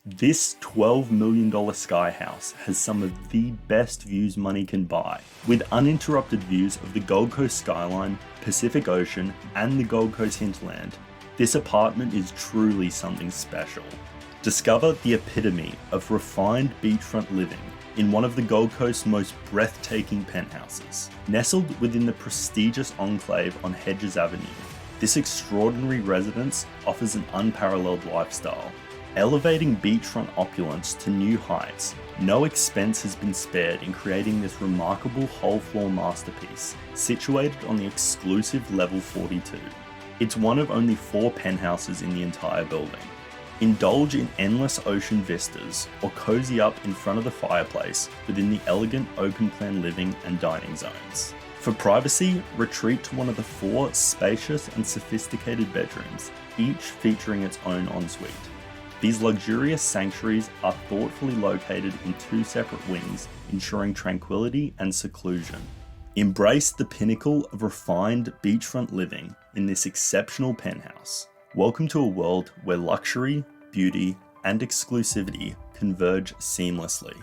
This $12 million sky house has some of the best views money can buy, with uninterrupted views of the Gold Coast skyline, Pacific Ocean, and the Gold Coast hinterland. This apartment is truly something special. Discover the epitome of refined beachfront living in one of the Gold Coast's most breathtaking penthouses. Nestled within the prestigious enclave on Hedges Avenue, this extraordinary residence offers an unparalleled lifestyle, elevating beachfront opulence to new heights. No expense has been spared in creating this remarkable whole-floor masterpiece, situated on the exclusive level 42. It's one of only 4 penthouses in the entire building. Indulge in endless ocean vistas or cozy up in front of the fireplace within the elegant open-plan living and dining zones. For privacy, retreat to one of the 4 spacious and sophisticated bedrooms, each featuring its own ensuite. These luxurious sanctuaries are thoughtfully located in 2 separate wings, ensuring tranquility and seclusion. Embrace the pinnacle of refined beachfront living in this exceptional penthouse. Welcome to a world where luxury, beauty, and exclusivity converge seamlessly.